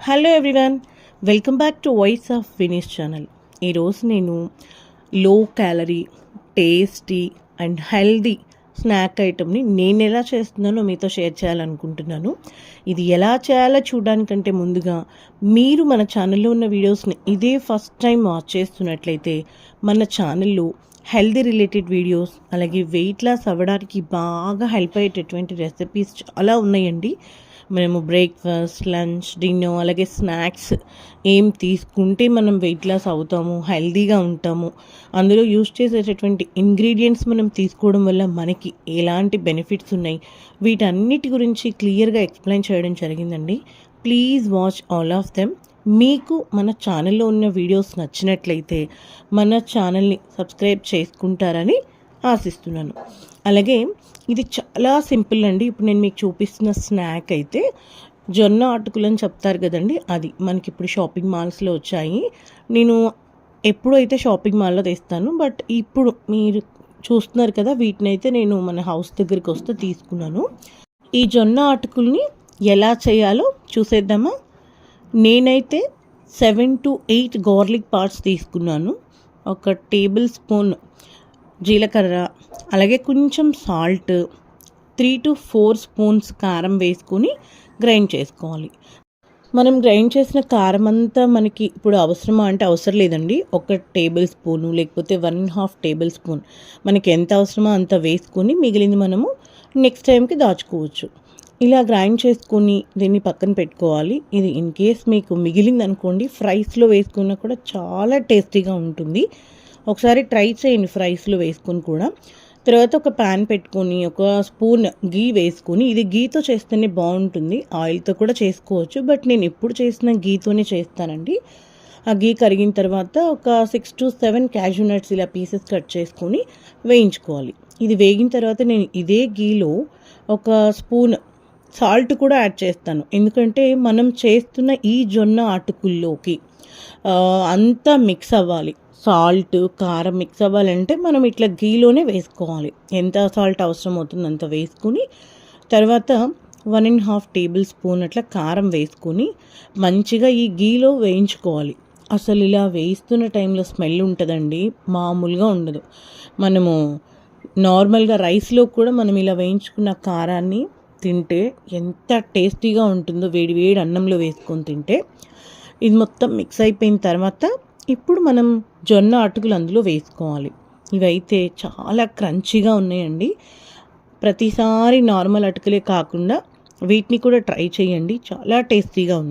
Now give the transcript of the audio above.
Hello everyone, welcome back to voice of Vineesh channel. ఈరోజు నేను low calorie, tasty and healthy snack ఐటమ్ని నేను ఎలా చేస్తున్నానో మీతో షేర్ చేయాలనుకుంటున్నాను. ఇది ఎలా చేయాలో చూడడానికంటే ముందుగా మీరు మన ఛానల్లో ఉన్న వీడియోస్ని ఇదే ఫస్ట్ టైం వాచ్ చేస్తున్నట్లయితే మన ఛానల్లో హెల్దీ రిలేటెడ్ వీడియోస్, అలాగే వెయిట్ లాస్ అవ్వడానికి బాగా హెల్ప్ అయ్యేటటువంటి రెసిపీస్ చాలా ఉన్నాయండి. మనము బ్రేక్ఫాస్ట్, లంచ్, డిన్నర్, అలాగే స్నాక్స్ ఏం తీసుకుంటే మనం వెయిట్ లాస్ అవుతాము, హెల్దీగా ఉంటాము, అందులో యూజ్ చేసేటటువంటి ఇంగ్రీడియంట్స్ మనం తీసుకోవడం వల్ల మనకి ఎలాంటి బెనిఫిట్స్ ఉన్నాయి, వీటన్నిటి గురించి క్లియర్గా ఎక్స్ప్లెయిన్ చేయడం జరిగిందండి. Please watch all of them. మీకు మన ఛానల్లో ఉన్న వీడియోస్ నచ్చినట్లయితే మన ఛానల్ని సబ్స్క్రైబ్ చేసుకుంటారని ఆశిస్తున్నాను. అలాగే ఇది చాలా సింపుల్ అండి. ఇప్పుడు నేను మీకు చూపిస్తున్న స్నాక్ అయితే జొన్న అటుకులు అని చెప్తారు కదండి, అది మనకి ఇప్పుడు షాపింగ్ మాల్స్లో వచ్చాయి. నేను ఎప్పుడు అయితే షాపింగ్ మాల్లో తెస్తాను, బట్ ఇప్పుడు మీరు చూస్తున్నారు కదా, వీటిని అయితే నేను మన హౌస్ దగ్గరికి వస్తే తీసుకున్నాను. ఈ జొన్న అటుకుల్ని ఎలా చేయాలో చూసేద్దామా. నేనైతే 7 to 8 గార్లిక్ పార్ట్స్ తీసుకున్నాను. 1 టేబుల్ స్పూన్ జీలకర్ర, అలాగే కొంచెం సాల్ట్, 3 to 4 స్పూన్స్ కారం వేసుకొని గ్రైండ్ చేసుకోవాలి. మనం గ్రైండ్ చేసిన కారం అంతా మనకి ఇప్పుడు అవసరమా అంటే అవసరం లేదండి. 1 టేబుల్ స్పూను లేకపోతే 1.5 టేబుల్ స్పూన్ మనకి ఎంత అవసరమో అంత వేసుకొని మిగిలింది మనము నెక్స్ట్ టైంకి దాచుకోవచ్చు. ఇలా గ్రైండ్ చేసుకొని దీన్ని పక్కన పెట్టుకోవాలి. ఇది ఇన్ కేస్ మీకు మిగిలింది అనుకోండి, ఫ్రైస్లో వేసుకున్నా కూడా చాలా టేస్టీగా ఉంటుంది. ఒకసారి ట్రై చేయండి ఫ్రైస్లో వేసుకొని కూడా. తర్వాత ఒక ప్యాన్ పెట్టుకొని 1 స్పూన్ గీ వేసుకొని, ఇది గీతో చేస్తేనే బాగుంటుంది, ఆయిల్తో కూడా చేసుకోవచ్చు, బట్ నేను ఎప్పుడు చేసిన గీతోనే చేస్తానండి. ఆ గీ కరిగిన తర్వాత ఒక 6 to 7 క్యాష్యూ నట్స్ ఇలా పీసెస్ కట్ చేసుకొని వేయించుకోవాలి. ఇది వేగిన తర్వాత నేను ఇదే గీలో 1 స్పూన్ సాల్ట్ కూడా యాడ్ చేస్తాను, ఎందుకంటే మనం చేస్తున్న ఈ జొన్న అటుకుల్లోకి అంతా మిక్స్ అవ్వాలి. సాల్ట్, కారం మిక్స్ అవ్వాలంటే మనం ఇట్లా గీలోనే వేసుకోవాలి. ఎంత సాల్ట్ అవసరం అవుతుంది అంత వేసుకుని, తర్వాత 1.5 టేబుల్ స్పూన్ అట్లా కారం వేసుకొని మంచిగా ఈ గీలో వేయించుకోవాలి. అసలు ఇలా వేయిస్తున్న టైంలో స్మెల్ ఉంటుందండి, మామూలుగా ఉండదు. మనము నార్మల్గా రైస్లో కూడా మనం ఇలా వేయించుకున్న కారాన్ని తింటే ఎంత టేస్టీగా ఉంటుందో, వేడి వేడి అన్నంలో వేసుకొని తింటే. ఇది మొత్తం మిక్స్ అయిపోయిన తర్వాత ఇప్పుడు మనం జొన్న అటుకులు అందులో వేసుకోవాలి. ఇవైతే చాలా క్రంచీగా ఉన్నాయండి. ప్రతిసారి నార్మల్ అటుకులే కాకుండా వీటిని కూడా ట్రై చేయండి, చాలా టేస్టీగా ఉన్నాయి.